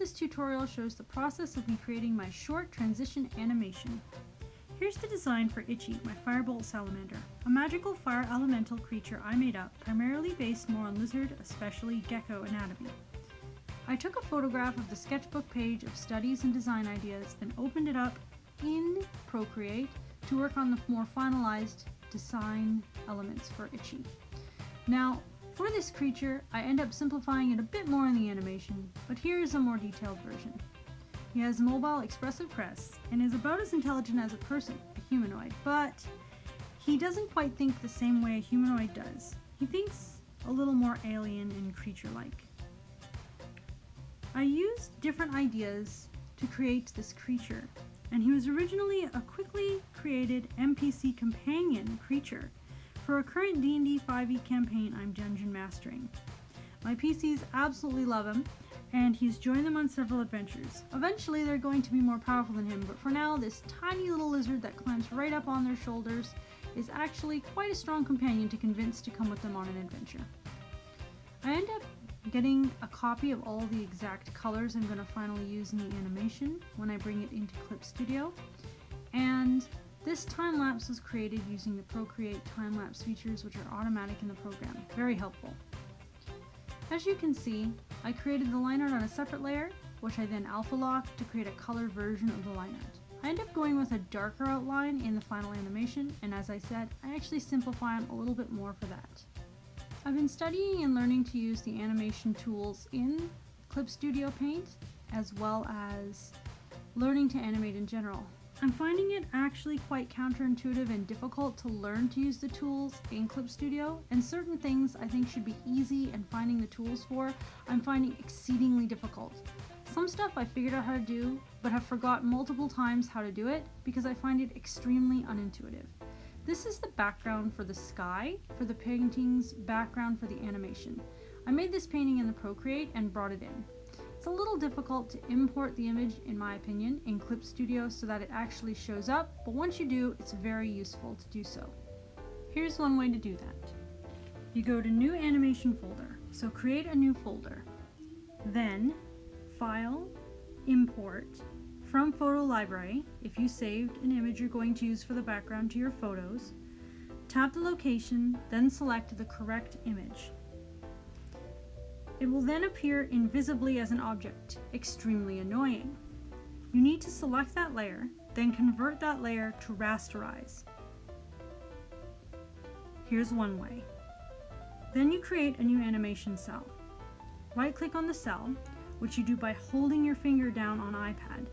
this tutorial shows the process of me creating my short transition animation. Here's the design for Ichy, my firebolt salamander, a magical fire elemental creature I made up, primarily based more on lizard, especially gecko anatomy. I took a photograph of the sketchbook page of studies and design ideas and opened it up in Procreate to work on the more finalized design elements for Ichy. Now, for this creature, I end up simplifying it a bit more in the animation, but here's a more detailed version. He has mobile, expressive crests, and is about as intelligent as a person, a humanoid, but he doesn't quite think the same way a humanoid does. He thinks a little more alien and creature-like. I used different ideas to create this creature, and he was originally a quickly created NPC companion creature for a current D&D 5e campaign I'm dungeon mastering. My PCs absolutely love him, and he's joined them on several adventures. Eventually they're going to be more powerful than him, but for now this tiny little lizard that climbs right up on their shoulders is actually quite a strong companion to convince to come with them on an adventure. I end up getting a copy of all the exact colors I'm going to finally use in the animation when I bring it into Clip Studio, and this time-lapse was created using the Procreate time-lapse features, which are automatic in the program. Very helpful. As you can see, I created the line art on a separate layer, which I then alpha locked to create a color version of the line art. I end up going with a darker outline in the final animation, and as I said, I actually simplify them a little bit more for that. I've been studying and learning to use the animation tools in Clip Studio Paint, as well as learning to animate in general. I'm finding it actually quite counterintuitive and difficult to learn to use the tools in Clip Studio, and certain things I think should be easy and finding the tools for, I'm finding exceedingly difficult. Some stuff I figured out how to do, but have forgotten multiple times how to do it because I find it extremely unintuitive. This is the background for the sky, for the painting's background for the animation. I made this painting in the Procreate and brought it in. It's a little difficult to import the image, in my opinion, in Clip Studio so that it actually shows up, but once you do, it's very useful to do so. Here's one way to do that. You go to New Animation Folder, so create a new folder. Then, File, Import, from Photo Library, if you saved an image you're going to use for the background to your photos, tap the location, then select the correct image. It will then appear invisibly as an object, extremely annoying. You need to select that layer, then convert that layer to rasterize. Here's one way. Then you create a new animation cell. Right-click on the cell, which you do by holding your finger down on iPad.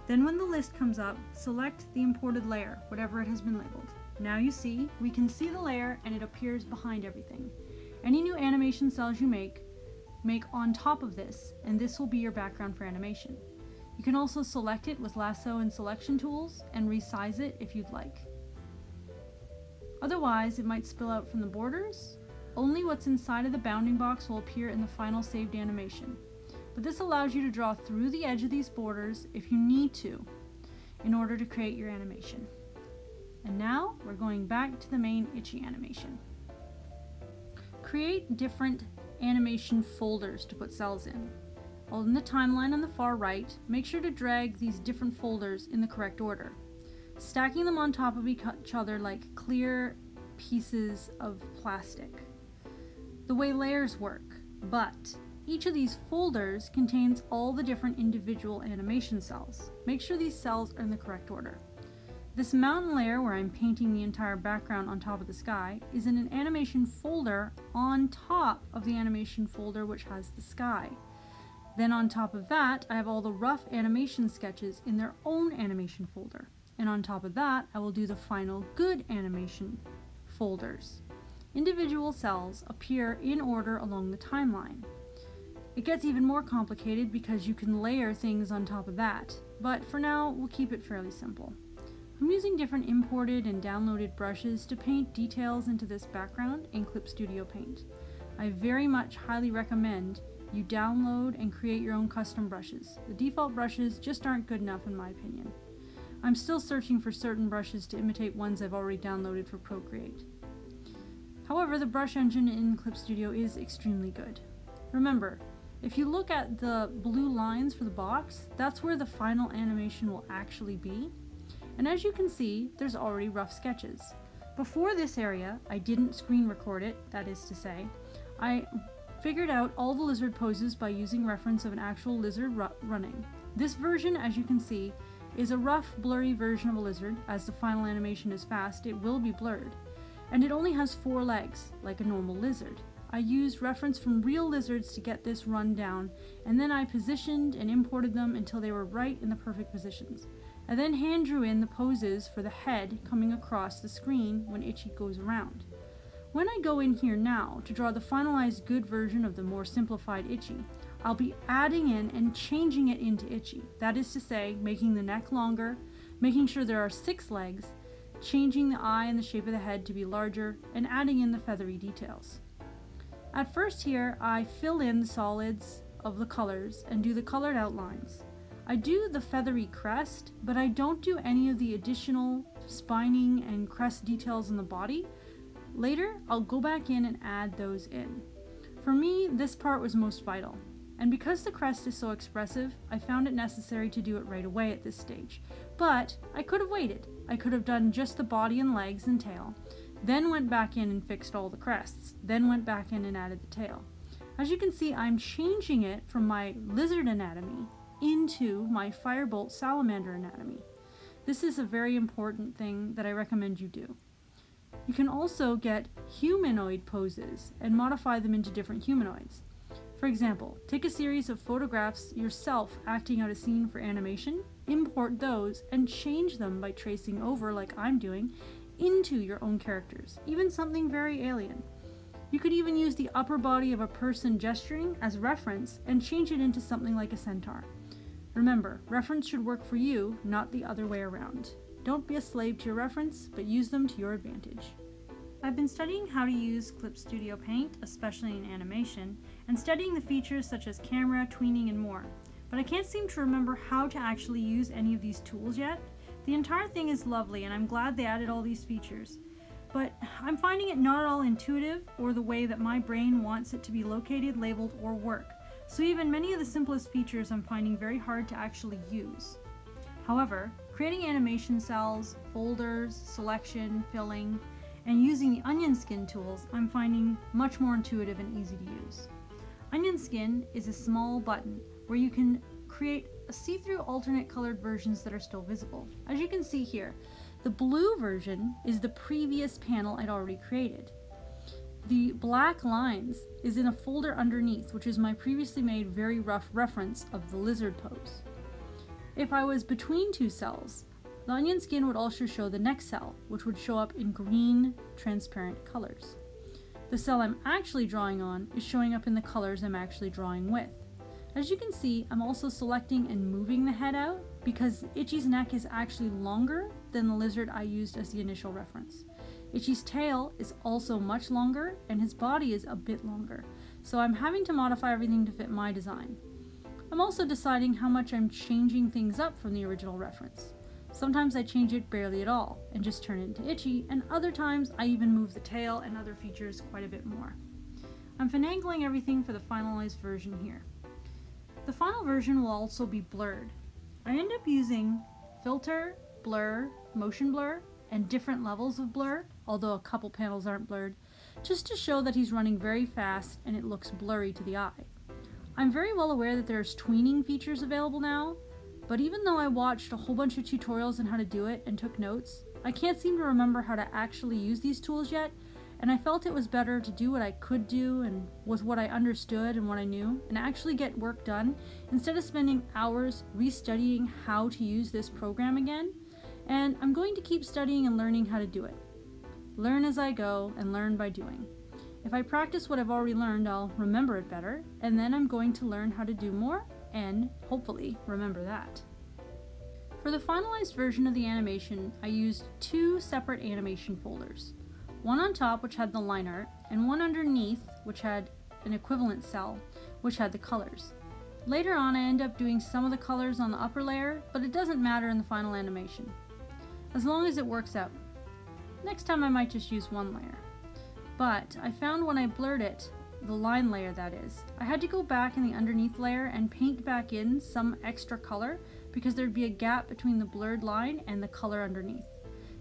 Then when the list comes up, select the imported layer, whatever it has been labeled. Now you see, we can see the layer and it appears behind everything. Any new animation cells you make on top of this, and this will be your background for animation. You can also select it with lasso and selection tools and resize it if you'd like. Otherwise, it might spill out from the borders. Only what's inside of the bounding box will appear in the final saved animation. But this allows you to draw through the edge of these borders if you need to, in order to create your animation. And now we're going back to the main Ichy animation. Create different animation folders to put cells in. On the timeline on the far right, make sure to drag these different folders in the correct order, stacking them on top of each other like clear pieces of plastic. The way layers work, but each of these folders contains all the different individual animation cells. Make sure these cells are in the correct order. This mountain layer, where I'm painting the entire background on top of the sky, is in an animation folder on top of the animation folder which has the sky. Then on top of that, I have all the rough animation sketches in their own animation folder. And on top of that, I will do the final good animation folders. Individual cells appear in order along the timeline. It gets even more complicated because you can layer things on top of that, but for now, we'll keep it fairly simple. I'm using different imported and downloaded brushes to paint details into this background in Clip Studio Paint. I very much highly recommend you download and create your own custom brushes. The default brushes just aren't good enough in my opinion. I'm still searching for certain brushes to imitate ones I've already downloaded for Procreate. However, the brush engine in Clip Studio is extremely good. Remember, If you look at the blue lines for the box, that's where the final animation will actually be. And as you can see, there's already rough sketches. Before this area, I didn't screen record it, that is to say. I figured out all the lizard poses by using reference of an actual lizard running. This version, as you can see, is a rough, blurry version of a lizard. As the final animation is fast, it will be blurred. And it only has 4 legs, like a normal lizard. I used reference from real lizards to get this run down, and then I positioned and imported them until they were right in the perfect positions. I then hand drew in the poses for the head coming across the screen when Ichy goes around. When I go in here now to draw the finalized good version of the more simplified Ichy, I'll be adding in and changing it into Ichy. That is to say, making the neck longer, making sure there are 6 legs, changing the eye and the shape of the head to be larger, and adding in the feathery details. At first here, I fill in the solids of the colors and do the colored outlines. I do the feathery crest, but I don't do any of the additional spining and crest details on the body. Later, I'll go back in and add those in. For me, this part was most vital. And because the crest is so expressive, I found it necessary to do it right away at this stage. But I could have waited. I could have done just the body and legs and tail, then went back in and fixed all the crests, then went back in and added the tail. As you can see, I'm changing it from my lizard anatomy into my firebolt salamander anatomy. This is a very important thing that I recommend you do. You can also get humanoid poses and modify them into different humanoids. For example, take a series of photographs yourself acting out a scene for animation, import those, and change them by tracing over, like I'm doing, into your own characters, even something very alien. You could even use the upper body of a person gesturing as reference and change it into something like a centaur. Remember, reference should work for you, not the other way around. Don't be a slave to your reference, but use them to your advantage. I've been studying how to use Clip Studio Paint, especially in animation, and studying the features such as camera, tweening, and more. But I can't seem to remember how to actually use any of these tools yet. The entire thing is lovely, and I'm glad they added all these features. But I'm finding it not at all intuitive or the way that my brain wants it to be located, labeled, or work. So even many of the simplest features I'm finding very hard to actually use. However, creating animation cells, folders, selection, filling, and using the onion skin tools I'm finding much more intuitive and easy to use. Onion skin is a small button where you can create see-through alternate colored versions that are still visible. As you can see here, the blue version is the previous panel I'd already created. The black lines is in a folder underneath, which is my previously made very rough reference of the lizard pose. If I was between 2 cells, the onion skin would also show the next cell, which would show up in green, transparent colors. The cell I'm actually drawing on is showing up in the colors I'm actually drawing with. As you can see, I'm also selecting and moving the head out because Ichy's neck is actually longer than the lizard I used as the initial reference. Ichy's tail is also much longer and his body is a bit longer, so I'm having to modify everything to fit my design. I'm also deciding how much I'm changing things up from the original reference. Sometimes I change it barely at all and just turn it into Ichy, and other times I even move the tail and other features quite a bit more. I'm finagling everything for the finalized version here. The final version will also be blurred. I end up using filter, blur, motion blur, and different levels of blur, although a couple panels aren't blurred, just to show that he's running very fast and it looks blurry to the eye. I'm very well aware that there's tweening features available now, but even though I watched a whole bunch of tutorials on how to do it and took notes, I can't seem to remember how to actually use these tools yet, and I felt it was better to do what I could do and with what I understood and what I knew, and actually get work done, instead of spending hours restudying how to use this program again. And I'm going to keep studying and learning how to do it. Learn as I go and learn by doing. If I practice what I've already learned, I'll remember it better, and then I'm going to learn how to do more and hopefully remember that. For the finalized version of the animation, I used 2 separate animation folders. One on top, which had the line art, and one underneath, which had an equivalent cell, which had the colors. Later on, I end up doing some of the colors on the upper layer, but it doesn't matter in the final animation, as long as it works out. Next time I might just use one layer. But I found when I blurred it, the line layer that is. I had to go back in the underneath layer and paint back in some extra color because there'd be a gap between the blurred line and the color underneath.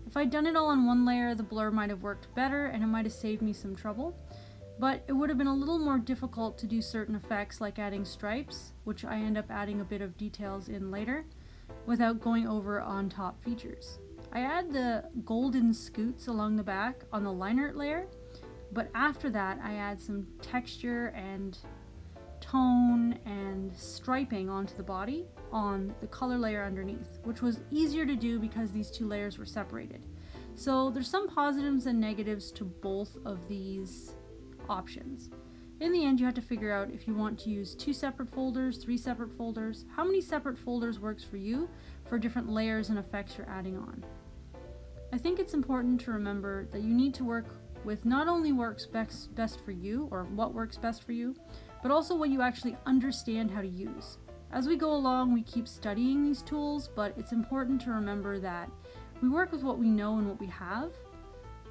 If I'd done it all on one layer, the blur might have worked better and it might have saved me some trouble, but it would have been a little more difficult to do certain effects like adding stripes, which I end up adding a bit of details in later, without going over on top features. I add the golden scoots along the back on the liner layer, but after that I add some texture and tone and striping onto the body on the color layer underneath, which was easier to do because these two layers were separated. So there's some positives and negatives to both of these options. In the end, you have to figure out if you want to use 2 separate folders, 3 separate folders, how many separate folders works for you for different layers and effects you're adding on. I think it's important to remember that you need to work with not only works best for you, or what works best for you, but also what you actually understand how to use. As we go along, we keep studying these tools, but it's important to remember that we work with what we know and what we have.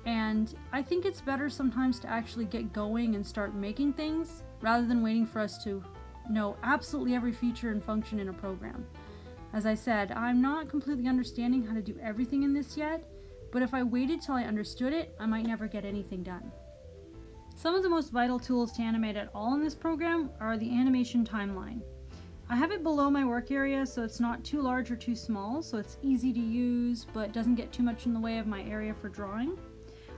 And I think it's better sometimes to actually get going and start making things rather than waiting for us to know absolutely every feature and function in a program. As I said, I'm not completely understanding how to do everything in this yet, but if I waited till I understood it, I might never get anything done. Some of the most vital tools to animate at all in this program are the animation timeline. I have it below my work area so it's not too large or too small, so it's easy to use but doesn't get too much in the way of my area for drawing.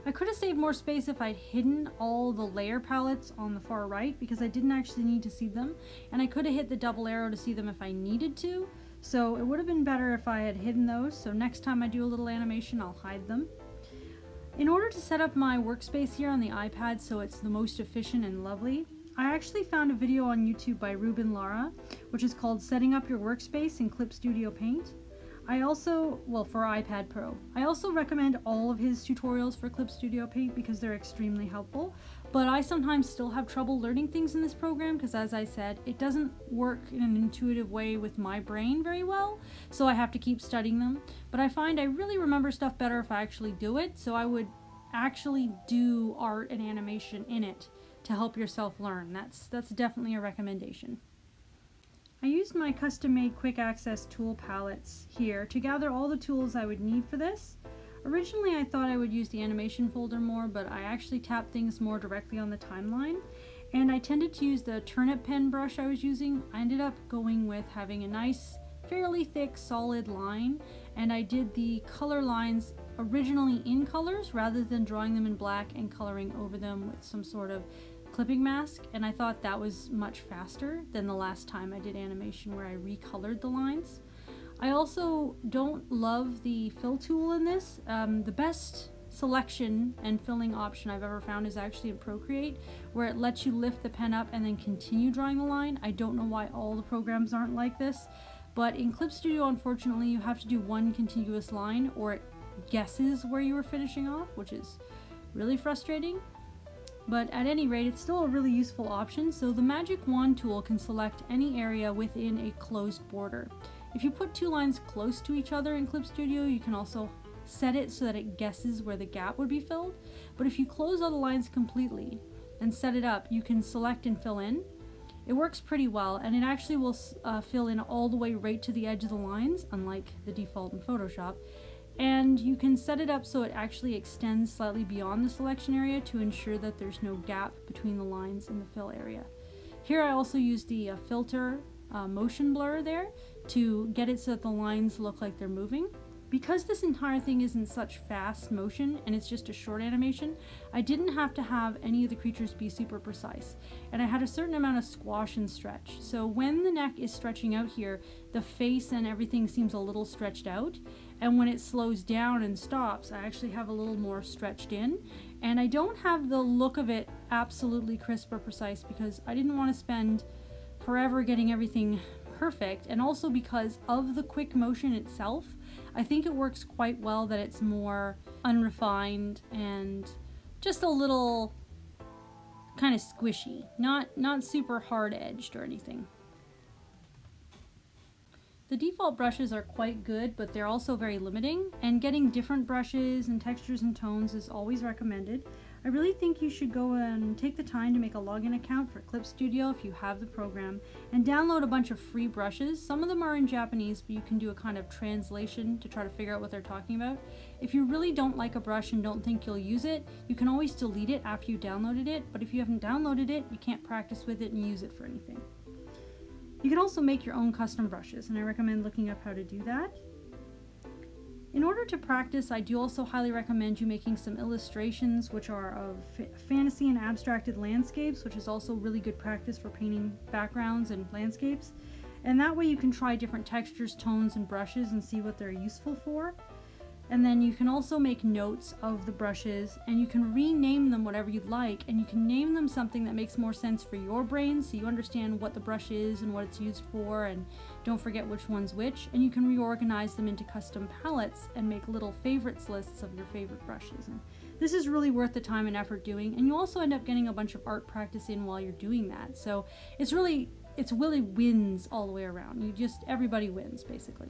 I could have saved more space if I'd hidden all the layer palettes on the far right because I didn't actually need to see them, and I could have hit the double arrow to see them if I needed to, so it would have been better if I had hidden those, so next time I do a little animation I'll hide them. In order to set up my workspace here on the iPad so it's the most efficient and lovely, I actually found a video on YouTube by Ruben Lara, which is called Setting Up Your Workspace in Clip Studio Paint. For iPad Pro. I also recommend all of his tutorials for Clip Studio Paint because they're extremely helpful, but I sometimes still have trouble learning things in this program because, as I said, it doesn't work in an intuitive way with my brain very well, so I have to keep studying them. But I find I really remember stuff better if I actually do it, so I would actually do art and animation in it to help yourself learn. That's definitely a recommendation. I used my custom-made quick access tool palettes here to gather all the tools I would need for this. Originally I thought I would use the animation folder more, but I actually tapped things more directly on the timeline, and I tended to use the turnip pen brush I was using. I ended up going with having a nice, fairly thick, solid line, and I did the color lines originally in colors rather than drawing them in black and coloring over them with some sort of clipping mask, and I thought that was much faster than the last time I did animation where I recolored the lines. I also don't love the fill tool in this. The best selection and filling option I've ever found is actually in Procreate, where it lets you lift the pen up and then continue drawing the line. I don't know why all the programs aren't like this, but in Clip Studio, unfortunately, you have to do one contiguous line or it guesses where you were finishing off, which is really frustrating. But at any rate, it's still a really useful option. So the magic wand tool can select any area within a closed border. If you put two lines close to each other in Clip Studio, you can also set it so that it guesses where the gap would be filled. But if you close all the lines completely and set it up, you can select and fill in. It works pretty well, and it actually will fill in all the way right to the edge of the lines, unlike the default in Photoshop. And you can set it up so it actually extends slightly beyond the selection area to ensure that there's no gap between the lines in the fill area. Here I also use the filter motion blur there to get it so that the lines look like they're moving. Because this entire thing isn't such fast motion and it's just a short animation, I didn't have to have any of the creatures be super precise. And I had a certain amount of squash and stretch. So when the neck is stretching out here, the face and everything seems a little stretched out. And when it slows down and stops, I actually have a little more stretched in. And I don't have the look of it absolutely crisp or precise because I didn't want to spend forever getting everything perfect. And also because of the quick motion itself, I think it works quite well that it's more unrefined and just a little kind of squishy, not super hard-edged or anything. The default brushes are quite good, but they're also very limiting, and getting different brushes and textures and tones is always recommended. I really think you should go and take the time to make a login account for Clip Studio if you have the program, and download a bunch of free brushes. Some of them are in Japanese, but you can do a kind of translation to try to figure out what they're talking about. If you really don't like a brush and don't think you'll use it, you can always delete it after you downloaded it, but if you haven't downloaded it, you can't practice with it and use it for anything. You can also make your own custom brushes, and I recommend looking up how to do that. In order to practice, I do also highly recommend you making some illustrations which are of fantasy and abstracted landscapes, which is also really good practice for painting backgrounds and landscapes. And that way you can try different textures, tones, and brushes and see what they're useful for. And then you can also make notes of the brushes, and you can rename them whatever you'd like, and you can name them something that makes more sense for your brain so you understand what the brush is and what it's used for, and don't forget which one's which. And you can reorganize them into custom palettes and make little favorites lists of your favorite brushes. And this is really worth the time and effort doing, and you also end up getting a bunch of art practice in while you're doing that. So it's really wins all the way around. Everybody wins basically.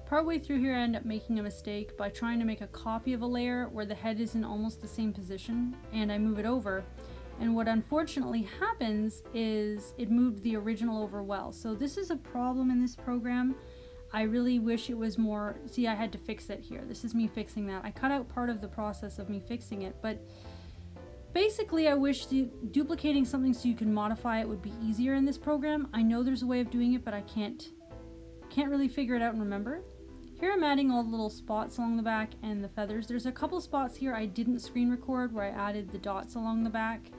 Partway through here, I end up making a mistake by trying to make a copy of a layer where the head is in almost the same position, and I move it over. And what unfortunately happens is it moved the original over well. So this is a problem in this program. I really wish it was more, see, I had to fix it here. This is me fixing that. I cut out part of the process of me fixing it, but basically I wish duplicating something so you can modify it would be easier in this program. I know there's a way of doing it, but I can't really figure it out and remember. Here I'm adding all the little spots along the back and the feathers. There's a couple spots here I didn't screen record where I added the dots along the back.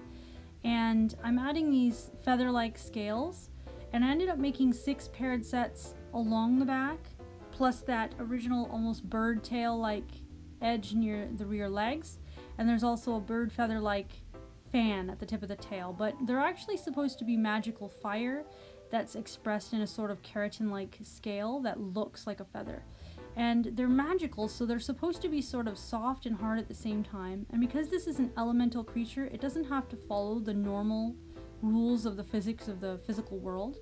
And I'm adding these feather-like scales, and I ended up making 6 paired sets along the back, plus that original almost bird tail-like edge near the rear legs. And there's also a bird feather-like fan at the tip of the tail, but they're actually supposed to be magical fire that's expressed in a sort of keratin-like scale that looks like a feather. And they're magical, so they're supposed to be sort of soft and hard at the same time. And because this is an elemental creature, it doesn't have to follow the normal rules of the physics of the physical world.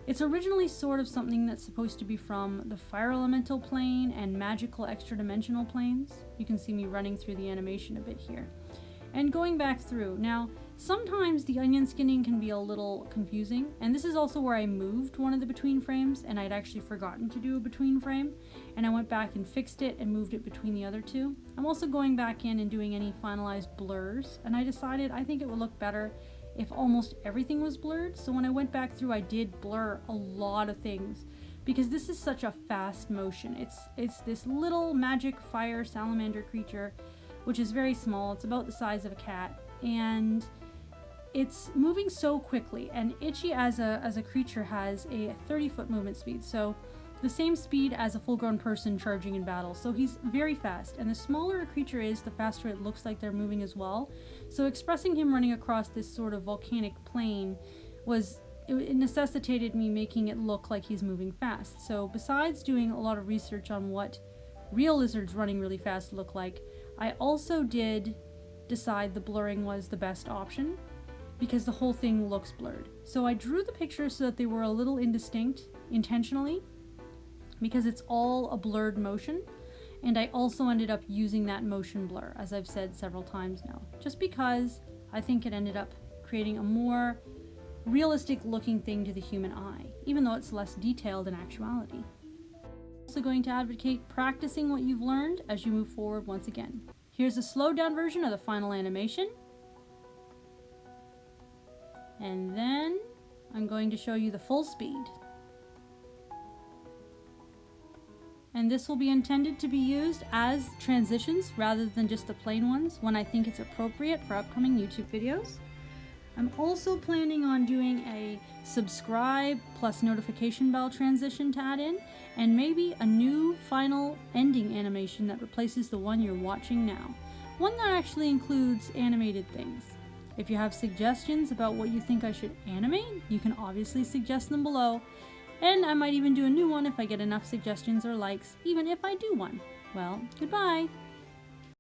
It's originally sort of something that's supposed to be from the fire elemental plane and magical extra-dimensional planes. You can see me running through the animation a bit here. And going back through. Now, sometimes the onion skinning can be a little confusing, and this is also where I moved one of the between frames, and I'd actually forgotten to do a between frame, and I went back and fixed it and moved it between the other two. I'm also going back in and doing any finalized blurs, and I decided I think it would look better if almost everything was blurred. So when I went back through, I did blur a lot of things, because this is such a fast motion. It's this little magic fire salamander creature, which is very small. It's about the size of a cat, and it's moving so quickly. And Ichy as a creature has a 30-foot movement speed, so the same speed as a full-grown person charging in battle. So he's very fast, and the smaller a creature is, the faster it looks like they're moving as well. So expressing him running across this sort of volcanic plain it necessitated me making it look like he's moving fast. So besides doing a lot of research on what real lizards running really fast look like, I also did decide the blurring was the best option, because the whole thing looks blurred. So I drew the pictures so that they were a little indistinct intentionally, because it's all a blurred motion, and I also ended up using that motion blur, as I've said several times now, just because I think it ended up creating a more realistic looking thing to the human eye, even though it's less detailed in actuality. Also going to advocate practicing what you've learned as you move forward once again. Here's a slowed down version of the final animation. And then I'm going to show you the full speed. And this will be intended to be used as transitions rather than just the plain ones when I think it's appropriate for upcoming YouTube videos. I'm also planning on doing a subscribe plus notification bell transition to add in, and maybe a new final ending animation that replaces the one you're watching now. One that actually includes animated things. If you have suggestions about what you think I should animate, you can obviously suggest them below, and I might even do a new one if I get enough suggestions or likes, even if I do one. Well, goodbye!